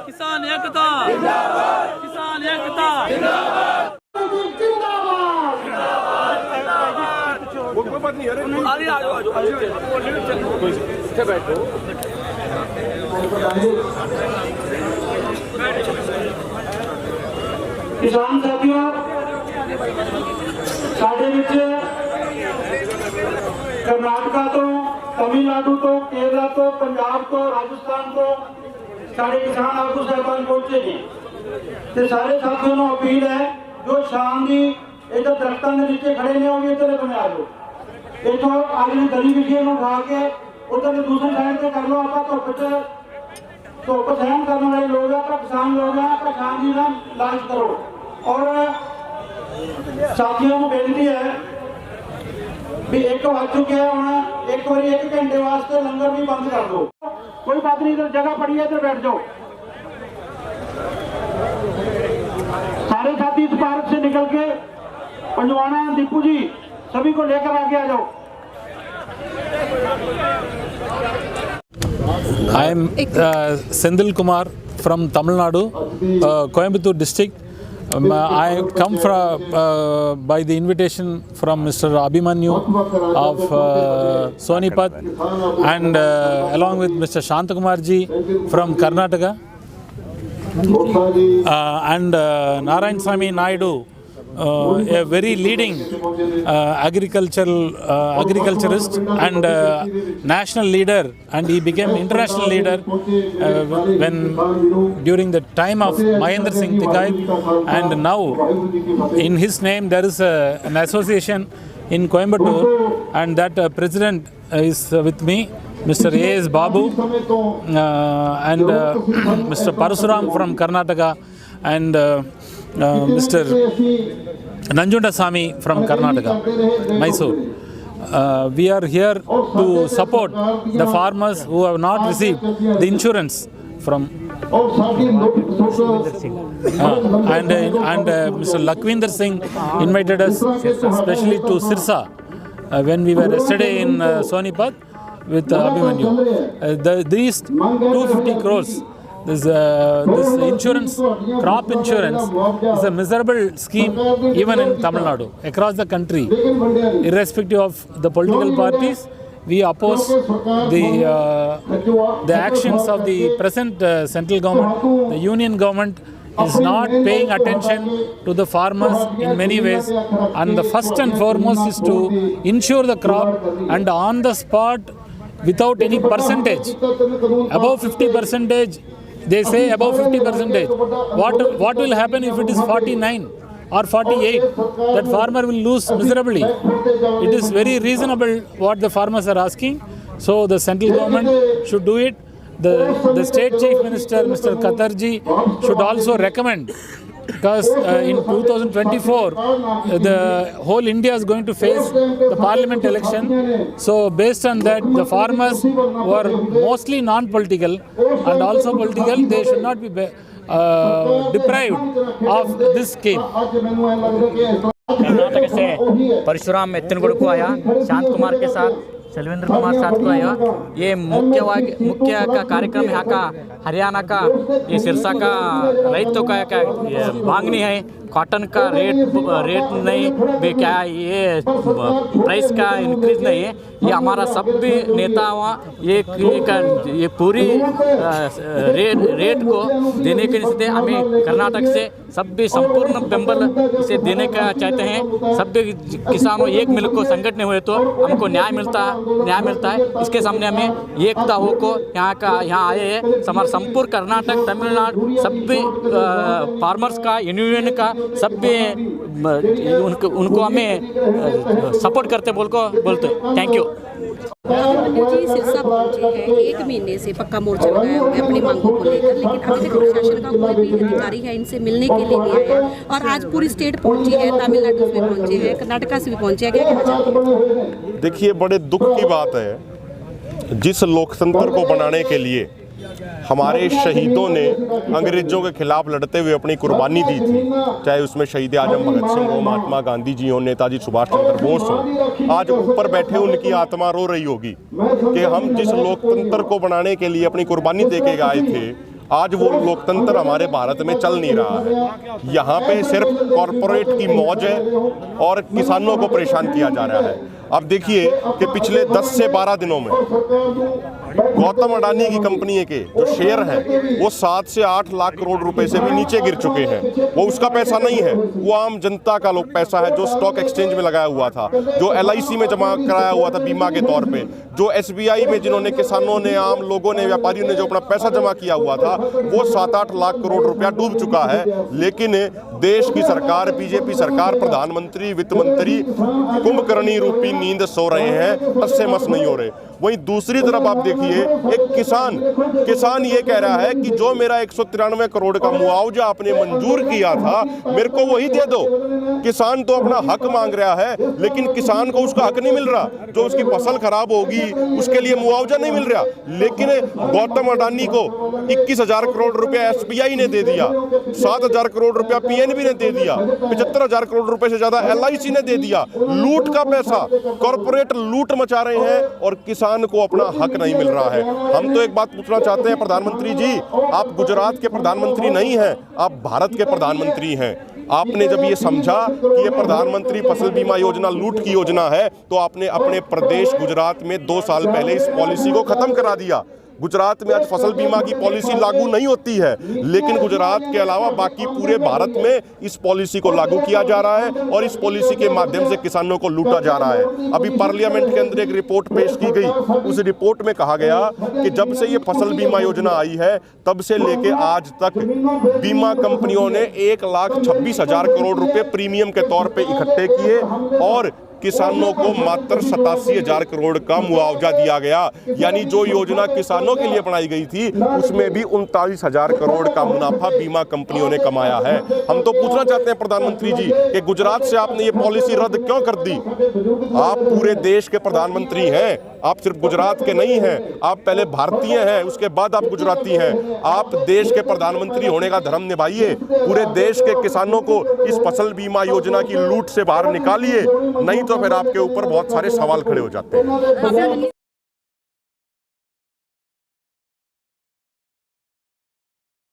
किसान एकता, किसान एकता। किसान साथियों, साडे विच कर्नाटका तो, तमिलनाडु तो, केरला तो, पंजाब तो, राजस्थान तो सारे किसान आगू साहबान पहुंचे ने ते सारे साथियों को अपील है जो शाम की इधर दरख्तों के नीचे खड़े ने और इधर बने आ जाओ। इथों अगली गली विषय उठा के उधर दूसरी साइड से कर लो। आप धुप सहन करने वाले लोग हैं, किसान लोग हैं, आप शांति का इलाज करो। और साथियों को बेनती है भी 1 बज चुके हैं, हम 1 घंटे वास्ते लंगर भी बंद कर दो। कोई बात नहीं, इधर जगह पड़ी है, इधर बैठ जाओ। सारे साथी इस पार्क से निकल के पंजवाना, दीपू जी सभी को लेकर आगे आ जाओ। I am Senthil Kumar from Tamil Nadu, Coimbatore district. I come from by the invitation from Mr. Abhimanyu of Sonipat and along with Mr. Shantakumarji from Karnataka and Narayanaswamy Naidu, a very leading agriculturist and national leader, and he became international leader when during the time of Mahendra Singh Tikai, and now in his name there is an association in Coimbatore, and that president is with me, Mr. A.S. Babu and Mr. Parasuram from Karnataka and Mr. Nanjunda Sami from Karnataka, Mysore. We are here to support the farmers who have not received the insurance from and Mr. Lakhvinder Singh invited us especially to Sirsa when we were yesterday in Sonipat with Abhimanyu. These 250 crores. This insurance, crop insurance, is a miserable scheme even in Tamil Nadu, across the country. Irrespective of the political parties, we oppose the actions of the present central government. The union government is not paying attention to the farmers in many ways, and the first and foremost is to insure the crop, and on the spot without any percentage, above 50%. They say above 50%. What will happen if it is 49 or 48? That farmer will lose miserably. It is very reasonable what the farmers are asking. So the central government should do it. The state chief minister, Mr. Khattarji, should also recommend, because in 2024 the whole India is going to face the parliament election. So based on that, the farmers who are mostly non-political and also political, they should not be deprived of this scheme. Karnataka से परशुराम मेत्तनगुड़ को आया, शांत कुमार के साथ शैलेंद्र कुमार साथ को आया। ये मुख्य का कार्यक्रम यहाँ का हरियाणा का, ये सिरसा का रैतों का मांगनी है। कॉटन का रेट नहीं भी क्या, ये प्राइस का इंक्रीज नहीं है। ये हमारा सब भी नेता हुआ ये पूरी रेट को देने के लिए हमें कर्नाटक से सब भी संपूर्ण बेंबल इसे देने का चाहते हैं। सब भी किसानों एक मिल को संगठन हुए तो हमको न्याय मिलता है। इसके सामने हमें एकता हो को यहाँ आए हैं। हमारा संपूर्ण कर्नाटक, तमिलनाडु सब भी फार्मर्स का, यूनियन का सब भी उनको हमें सपोर्ट करते बोलते। Thank you. अभिमन्यु जी सिरसा पहुंचे हैं, 1 महीने से पक्का मोर्चा लगाया हुआ है अपनी मांगों को लेकर, लेकिन अभी तक प्रशासन का कोई भी अधिकारी है इनसे मिलने के लिए नहीं आया। और आज पूरी स्टेट पहुंची है, तमिलनाडु से भी पहुंचे हैं, कर्नाटका से भी पहुंचे हैं, क्या कहना चाहते हैं? देखिए, बड़े दुख की बात है, जिस लोकतंत्र को बनाने के लिए हमारे शहीदों ने अंग्रेजों के खिलाफ लड़ते हुए अपनी कुर्बानी दी थी, चाहे उसमें शहीद आजम भगत सिंह हो, महात्मा गांधी जी हो, नेताजी सुभाष चंद्र बोस हो, आज ऊपर बैठे उनकी आत्मा रो रही होगी कि हम जिस लोकतंत्र को बनाने के लिए अपनी कुर्बानी दे के गए थे, आज वो लोकतंत्र हमारे भारत में चल नहीं रहा है। यहाँ पे सिर्फ कॉरपोरेट की मौज है और किसानों को परेशान किया जा रहा है। अब देखिए कि पिछले 10 से 12 दिनों में गौतम अडानी की कंपनी के जो शेयर हैं वो 7 से 8 लाख करोड़ रुपए से भी नीचे गिर चुके हैं। वो उसका पैसा नहीं है, वो आम जनता का लोग पैसा है जो स्टॉक एक्सचेंज में लगाया हुआ था, जो LIC में जमा कराया हुआ था बीमा के तौर पे, जो SBI में जिन्होंने किसानों ने, आम लोगों ने, व्यापारियों ने जो अपना पैसा जमा किया हुआ था, वो 7-8 लाख करोड़ रुपया डूब चुका है। लेकिन देश की सरकार, बीजेपी सरकार, प्रधानमंत्री, वित्त मंत्री कुंभकर्णी रूपी नींद सो रहे हैं, टस से मस नहीं हो रहे। वहीं दूसरी तरफ आप देखिए, एक किसान ये कह रहा है कि जो मेरा 193 करोड़ का मुआवजा आपने मंजूर किया था, मेरे को वही दे दो। किसान तो अपना हक मांग रहा है, लेकिन किसान को उसका हक नहीं मिल रहा। जो उसकी फसल खराब होगी उसके लिए मुआवजा नहीं मिल रहा। लेकिन गौतम अडानी को 21,000 करोड़ रुपया SBI ने दे दिया, 7,000 करोड़ रुपया PNB ने दे दिया, 75,000 करोड़ रुपए से ज्यादा LIC ने दे दिया। लूट का पैसा, कॉर्पोरेट लूट मचा रहे हैं और किसान को अपना हक नहीं मिल रहा है। हम तो एक बात पूछना चाहते हैं प्रधानमंत्री जी, आप गुजरात के प्रधानमंत्री नहीं हैं, आप भारत के प्रधानमंत्री हैं। आपने जब ये समझा कि ये प्रधानमंत्री फसल बीमा योजना लूट की योजना है, तो आपने अपने प्रदेश गुजरात में 2 साल पहले इस पॉलिसी को खत्म करा दिया। गुजरात में आज फसल बीमा की पॉलिसी लागू नहीं होती है, लेकिन गुजरात के अलावा बाकी पूरे भारत में इस पॉलिसी को लागू किया जा रहा है और इस पॉलिसी के माध्यम से किसानों को लूटा जा रहा है। अभी पार्लियामेंट के अंदर एक रिपोर्ट पेश की गई, उस रिपोर्ट में कहा गया कि जब से ये फसल बीमा योजना आई है, तब से लेके आज तक बीमा कंपनियों ने 1,26,000 करोड़ रुपए प्रीमियम के तौर पे इकट्ठे किए और किसानों को मात्र 87,000 करोड़ का मुआवजा दिया गया। यानी जो योजना किसानों के लिए बनाई गई थी, उसमें भी 39,000 करोड़ का मुनाफा बीमा कंपनियों ने कमाया है। हम तो पूछना चाहते हैं प्रधानमंत्री जी कि गुजरात से आपने ये पॉलिसी रद्द क्यों कर दी? आप पूरे देश के प्रधानमंत्री हैं, आप सिर्फ गुजरात के नहीं हैं, आप पहले भारतीय हैं, उसके बाद आप गुजराती हैं। आप देश के प्रधानमंत्री होने का धर्म निभाइए, पूरे देश के किसानों को इस फसल बीमा योजना की लूट से बाहर निकालिए, नहीं तो फिर आपके ऊपर बहुत सारे सवाल खड़े हो जाते हैं।